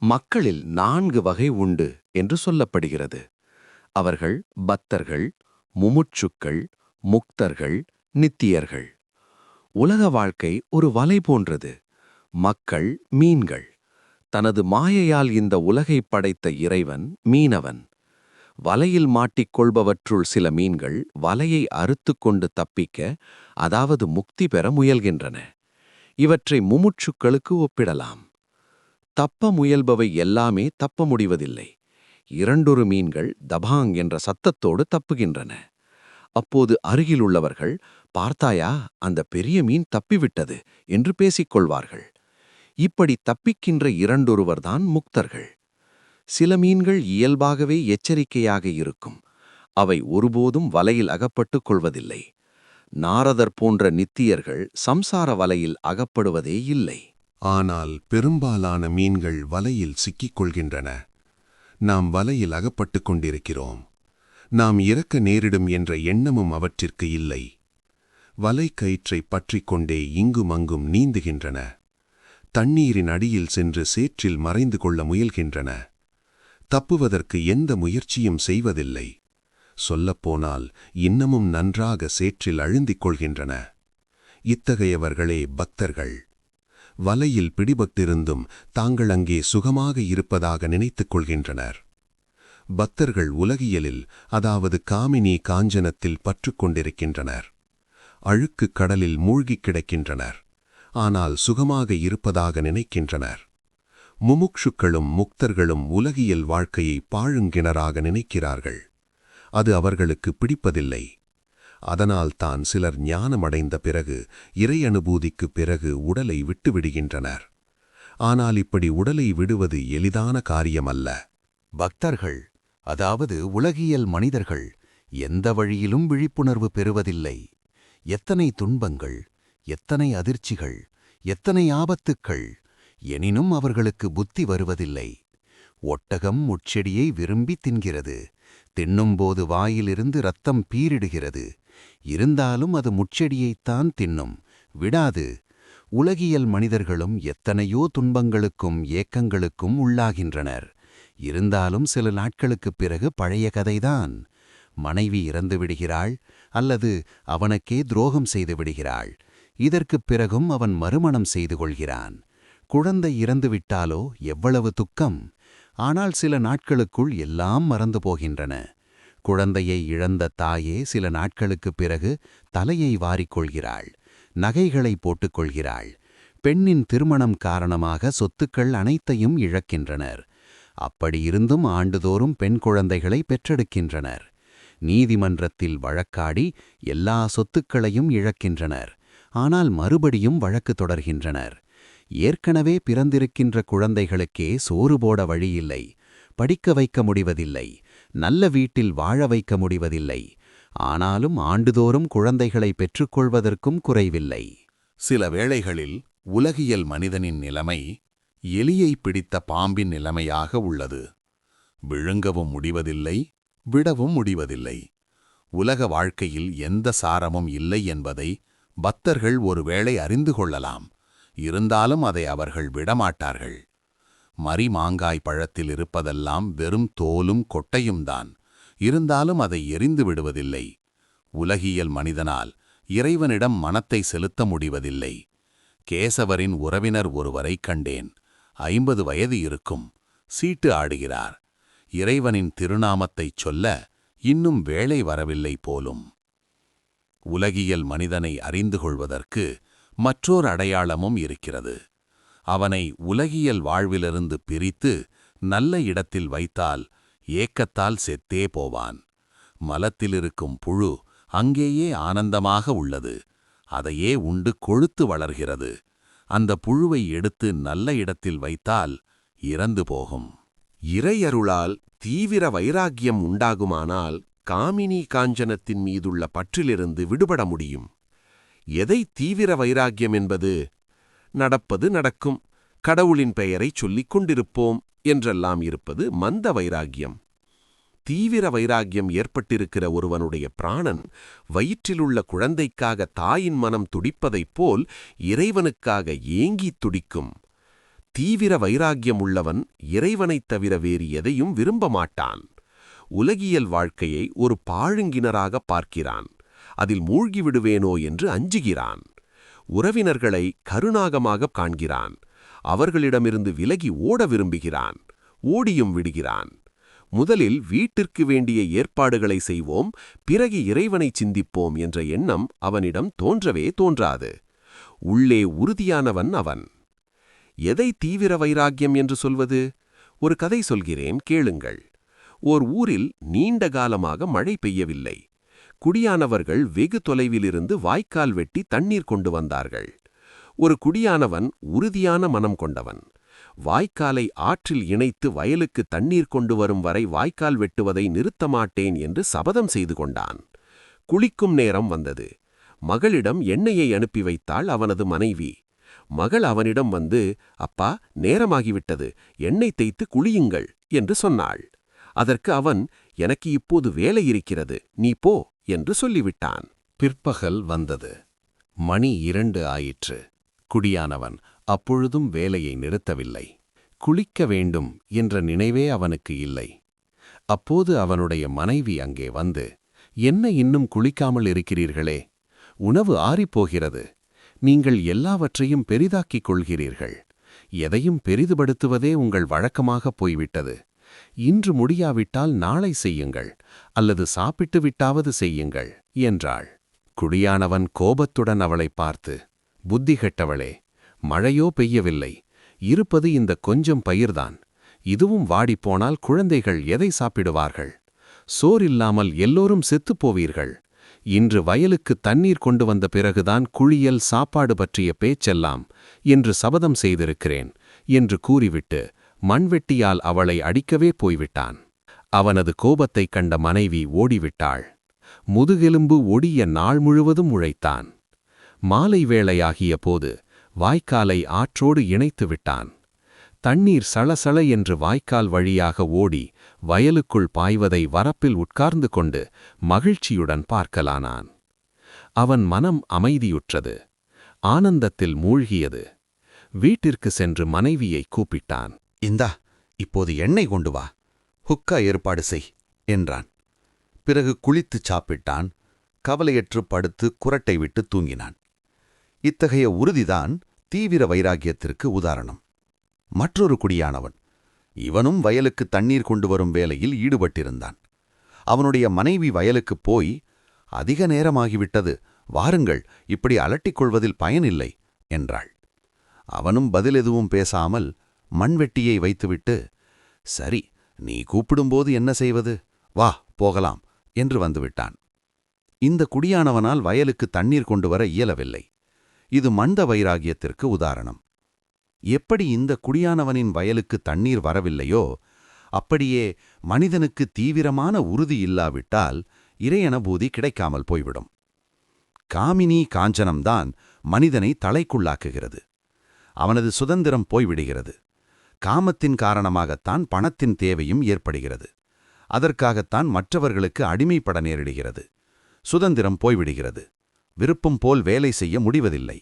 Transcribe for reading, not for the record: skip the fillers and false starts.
மக்களில் 4 வகை உண்டு என்று சொல்லப்படுகிறது. அவர்கள் பக்தர்கள், முமுட்சுக்கள், முக்தர்கள், நித்தியர்கள். உலக வாழ்க்கை ஒரு வலை போன்றது. மக்கள் மீன்கள். தனது மாயையால் இந்த உலகைப் படைத்த இறைவன் மீனவன். வலையில் மாட்டிக்கொள்பவற்றுள் சில மீன்கள் வலையை அறுத்துக்கொண்டு தப்பிக்க, அதாவது முக்தி பெற முயல்கின்றன. இவற்றை முமுட்சுக்களுக்கு ஒப்பிடலாம். தப்ப முயல்பவை எல்லாமே தப்ப முடிவதில்லை. இரண்டொரு மீன்கள் தபாங் என்ற சத்தத்தோடு தப்புகின்றன. அப்போது அருகிலுள்ளவர்கள், பார்த்தாயா, அந்த பெரிய மீன் தப்பிவிட்டது என்று பேசிக்கொள்வார்கள். இப்படி தப்பிக்கின்ற இரண்டொருவர்தான் முக்தர்கள். சில மீன்கள் இயல்பாகவே எச்சரிக்கையாக இருக்கும். அவை ஒருபோதும் வலையில் அகப்பட்டுக் கொள்வதில்லை. நாரதர் போன்ற நித்தியர்கள் சம்சார வலையில் அகப்படுவதே இல்லை. ஆனால் பெரும்பாலான மீன்கள் வலையில் சிக்கிக் கொள்கின்றன. நாம் வலையில் அகப்பட்டுக் கொண்டிருக்கிறோம். நாம் இறக்க நேரிடும் என்ற எண்ணமும் அவற்றிற்கு இல்லை. வலை கயிற்றை பற்றிக் கொண்டே இங்குமங்கும் நீந்துகின்றன. தண்ணீரின் அடியில் சென்று சேற்றில் மறைந்து கொள்ள முயல்கின்றன. தப்புவதற்கு எந்த முயற்சியும் செய்வதில்லை. சொல்லப்போனால் இன்னமும் நன்றாக சேற்றில் அழுந்திக் கொள்கின்றன. இத்தகையவர்களே பக்தர்கள். வலையில் பிடிபட்டிருந்தும் தாங்கள் அங்கே சுகமாக இருப்பதாக நினைத்துக் கொள்கின்றனர். பக்தர்கள் உலகியலில், அதாவது காமினி காஞ்சனத்தில் பற்றுக்கொண்டிருக்கின்றனர். அழுக்கு கடலில் மூழ்கிக் கிடக்கின்றனர். ஆனால் சுகமாக இருப்பதாக நினைக்கின்றனர். முமுட்சுக்களும் முக்தர்களும் உலகியல் வாழ்க்கையை பாழுங்கிணறாக நினைக்கிறார்கள். அது அவர்களுக்கு பிடிப்பதில்லை. அதனால் தான் சிலர் ஞானமடைந்த பிறகு, இறை அனுபூதிக்குப் பிறகு உடலை விட்டுவிடுகின்றனர். ஆனால் இப்படி உடலை விடுவது எளிதான காரியமல்ல. பக்தர்கள், அதாவது உலகியல் மனிதர்கள், எந்த வழியிலும் விழிப்புணர்வு பெறுவதில்லை. எத்தனை துன்பங்கள், எத்தனை அதிர்ச்சிகள், எத்தனை ஆபத்துக்கள், எனினும் அவர்களுக்கு புத்தி வருவதில்லை. ஒட்டகம் முட்செடியை விரும்பி தின்கிறது. தின்னும்போது வாயிலிருந்து இரத்தம் பீரிடுகிறது. இருந்தாலும் அது முட்செடியைத்தான் தின்னும், விடாது. உலகியல் மனிதர்களும் எத்தனையோ துன்பங்களுக்கும் ஏக்கங்களுக்கும் உள்ளாகின்றனர். இருந்தாலும் சில நாட்களுக்குப் பிறகு பழைய கதைதான். மனைவி இறந்து விடுகிறாள், அல்லது அவனுக்கே துரோகம் செய்து விடுகிறாள். இதற்குப் பிறகும் அவன் மறுமணம் செய்து கொள்கிறான். குழந்தை இறந்துவிட்டாலோ எவ்வளவு துக்கம்! ஆனால் சில நாட்களுக்குள் எல்லாம் மறந்து போகின்றன. குழந்தையை இழந்த தாயே சில நாட்களுக்குப் பிறகு தலையை வாரிக்கொள்கிறாள், நகைகளை போட்டுக்கொள்கிறாள். பெண்ணின் திருமணம் காரணமாக சொத்துக்கள் அனைத்தையும் இழக்கின்றனர். அப்படியிருந்தும் ஆண்டுதோறும் பெண் குழந்தைகளை பெற்றெடுக்கின்றனர். நீதிமன்றத்தில் வழக்காடி எல்லா சொத்துக்களையும் இழக்கின்றனர். ஆனால் மறுபடியும் வழக்கு தொடர்கின்றனர். ஏற்கனவே பிறந்திருக்கின்ற குழந்தைகளுக்கே சோறு போட வழியில்லை. படிக்க வைக்க முடிவதில்லை. நல்ல வீட்டில் வாழ வைக்க முடிவதில்லை. ஆனாலும் ஆண்டுதோறும் குழந்தைகளை பெற்றுக்கொள்வதற்கும் குறைவில்லை. சில வேளைகளில் உலகியல் மனிதனின் நிலைமை எலியை பிடித்த பாம்பின் நிலைமையாக உள்ளது. விழுங்கவும் முடிவதில்லை, விடவும் முடிவதில்லை. உலக வாழ்க்கையில் எந்த சாரமும் இல்லை என்பதை பக்தர்கள் ஒருவேளை அறிந்து கொள்ளலாம். இருந்தாலும் அதை அவர்கள் விடமாட்டார்கள். மரி மாங்காய் பழத்தில் இருப்பதெல்லாம் வெறும் தோலும் கொட்டையும்தான். இருந்தாலும் அதை எரிந்து விடுவதில்லை. உலகியல் மனிதனால் இறைவனிடம் மனத்தை செலுத்த முடிவதில்லை. கேசவரின் உறவினர் ஒருவரை கண்டேன். 50 வயது இருக்கும். சீட்டு ஆடுகிறார். இறைவனின் திருநாமத்தைச் சொல்ல இன்னும் வேளை வரவில்லை போலும். உலகியல் மனிதனை அறிந்து கொள்வதற்கு மற்றோர் அடையாளமும் இருக்கிறது. அவனை உலகியல் வாழ்விலிருந்து பிரித்து நல்ல இடத்தில் வைத்தால் ஏக்கத்தால் செத்தே போவான். மலத்திலிருக்கும் புழு அங்கேயே ஆனந்தமாக உள்ளது. அதையே உண்டு கொழுத்து வளர்கிறது. அந்த புழுவை எடுத்து நல்ல இடத்தில் வைத்தால் இறந்து போகும். இறையருளால் தீவிர வைராக்கியம் உண்டாகுமானால் காமினி காஞ்சனத்தின் மீதுள்ள பற்றிலிருந்து விடுபட முடியும். எதை தீவிர வைராக்கியம் என்பது? நடப்பது நடக்கும், கடவுளின் பெயரைச் சொல்லிக் கொண்டிருப்போம் என்றெல்லாம் இருப்பது மந்த வைராக்கியம். தீவிர வைராக்கியம் ஏற்பட்டிருக்கிற ஒருவனுடைய பிராணன் வயிற்றிலுள்ள குழந்தைக்காக தாயின் மனம் துடிப்பதைப் போல் இறைவனுக்காக ஏங்கித் துடிக்கும். தீவிர வைராக்கியம் உள்ளவன் இறைவனைத் தவிர வேறு எதையும் விரும்ப மாட்டான். உலகியல் வாழ்க்கையை ஒரு பாழுங்கிணறாக பார்க்கிறான். அதில் மூழ்கி விடுவேனோ என்று அஞ்சுகிறான். உறவினர்களை கருணாகமாக காண்கிறான். அவர்களிடமிருந்து விலகி ஓட விரும்புகிறான். ஓடியும் விடுகிறான். முதலில் வீட்டிற்கு வேண்டிய ஏற்பாடுகளை செய்வோம், பிறகு இறைவனை சிந்திப்போம் என்ற எண்ணம் அவனிடம் தோன்றவே தோன்றாது. உள்ளே உறுதியானவன் அவன். எதை தீவிர வைராக்கியம் என்று சொல்வது? ஒரு கதை சொல்கிறேன், கேளுங்கள். ஓர் ஊரில் நீண்ட காலமாக மழை பெய்யவில்லை. குடியானவர்கள் வெகு தொலைவிலிருந்து வாய்க்கால் வெட்டி தண்ணீர் கொண்டு வந்தார்கள். ஒரு குடியானவன் உறுதியான மனம் கொண்டவன். வாய்க்காலை ஆற்றில் இணைத்து வயலுக்கு தண்ணீர் கொண்டு வரும் வரை வாய்க்கால் வெட்டுவதை நிறுத்த மாட்டேன் என்று சபதம் செய்து கொண்டான். குளிக்கும் நேரம் வந்தது. மகளிடம் எண்ணெயை அனுப்பி வைத்தாள் அவனது மனைவி. மகள் அவனிடம் வந்து, அப்பா, நேரமாகிவிட்டது, எண்ணெய் தேய்த்து குளியுங்கள் என்று சொன்னாள். அதற்கு அவன், எனக்கு இப்போது வேலை இருக்கிறது, நீ போ என்று சொல்லிவிட்டான். பிற்பகல் வந்தது. மணி 2 ஆயிற்று. குடியானவன் அப்பொழுதும் வேலையை நிறுத்தவில்லை. குளிக்க வேண்டும் என்ற நினைவே அவனுக்கு இல்லை. அப்போது அவனுடைய மனைவி அங்கே வந்து, என்ன இன்னும் குளிக்காமல் இருக்கிறீர்களே? உணவு ஆறிப்போகிறது. நீங்கள் எல்லாவற்றையும் பெரிதாக்கிக் கொள்கிறீர்கள். எதையும் பெரிதுபடுத்துவதே உங்கள் வழக்கமாகப் போய்விட்டது. இன்று முடியாவிட்டால் நாளை செய்யுங்கள், அல்லது சாப்பிட்டு விட்டாவது செய்யுங்கள் என்றாள். குடியானவன் கோபத்துடன் அவளை பார்த்து, புத்தி கெட்டவளே, மழையோ பெய்யவில்லை, இருப்பது இந்த கொஞ்சம் பயிர்தான். இதுவும் வாடிப்போனால் குழந்தைகள் எதை சாப்பிடுவார்கள்? சோறில்லாமல் எல்லோரும் செத்துப்போவீர்கள். இன்று வயலுக்கு தண்ணீர் கொண்டு வந்த பிறகுதான் குளியல் சாப்பாடு பற்றிய பேச்செல்லாம் என்று சபதம் செய்திருக்கிறேன் என்று கூறிவிட்டு மண்வெட்டியால் அவளை அடிக்கவே போய்விட்டான். அவனது கோபத்தைக் கண்ட மனைவி ஓடிவிட்டாள். முதுகெலும்பு ஒடிய நாள் முழுவதும் உழைத்தான். மாலை வேளையாகிய போது வாய்க்காலை ஆற்றோடு இணைத்து விட்டான். தண்ணீர் சளசள என்று வாய்க்கால் வழியாக ஓடி வயலுக்குள் பாய்வதை வரப்பில் உட்கார்ந்து கொண்டு மகிழ்ச்சியுடன் பார்க்கலானான். அவன் மனம் அமைதியுற்றது. ஆனந்தத்தில் மூழ்கியது. வீட்டிற்கு சென்று மனைவியை கூப்பிட்டான். இந்தா, இப்போது எண்ணெய் கொண்டு வா, ஹுக்கா ஏற்பாடு செய் என்றான். பிறகு குளித்துச் சாப்பிட்டான். கவலையற்று படுத்து குரட்டை விட்டு தூங்கினான். இத்தகைய உறுதிதான் தீவிர வைராக்கியத்திற்கு உதாரணம். மற்றொரு குடியானவன். இவனும் வயலுக்கு தண்ணீர் கொண்டு வரும் வேலையில் ஈடுபட்டிருந்தான். அவனுடைய மனைவி வயலுக்குப் போய், அதிக நேரமாகிவிட்டது, வாருங்கள், இப்படி அலட்டிக் கொள்வதில் பயனில்லை என்றாள். அவனும் பதில் எதுவும் பேசாமல் மண்வெட்டியை வைத்துவிட்டு, சரி, நீ கூப்பிடும்போது என்ன செய்வது, வா போகலாம் என்று வந்துவிட்டான். இந்த குடியானவனால் வயலுக்கு தண்ணீர் கொண்டு வர இயலவில்லை. இது மந்த வைராகியத்திற்கு உதாரணம். எப்படி இந்த குடியானவனின் வயலுக்கு தண்ணீர் வரவில்லையோ, அப்படியே மனிதனுக்கு தீவிரமான உறுதி இல்லாவிட்டால் இறையனுபூதி கிடைக்காமல் போய்விடும். காமினி காஞ்சனம்தான் மனிதனை தலைக்குள்ளாக்குகிறது. அவனது சுதந்திரம் போய்விடுகிறது. காமத்தின் காரணமாகத்தான் பணத்தின் தேவையும் ஏற்படுகிறது. அதற்காகத்தான் மற்றவர்களுக்கு அடிமைப்பட நேரிடுகிறது. சுதந்திரம் போய்விடுகிறது. விருப்பம் போல் வேலை செய்ய முடிவதில்லை.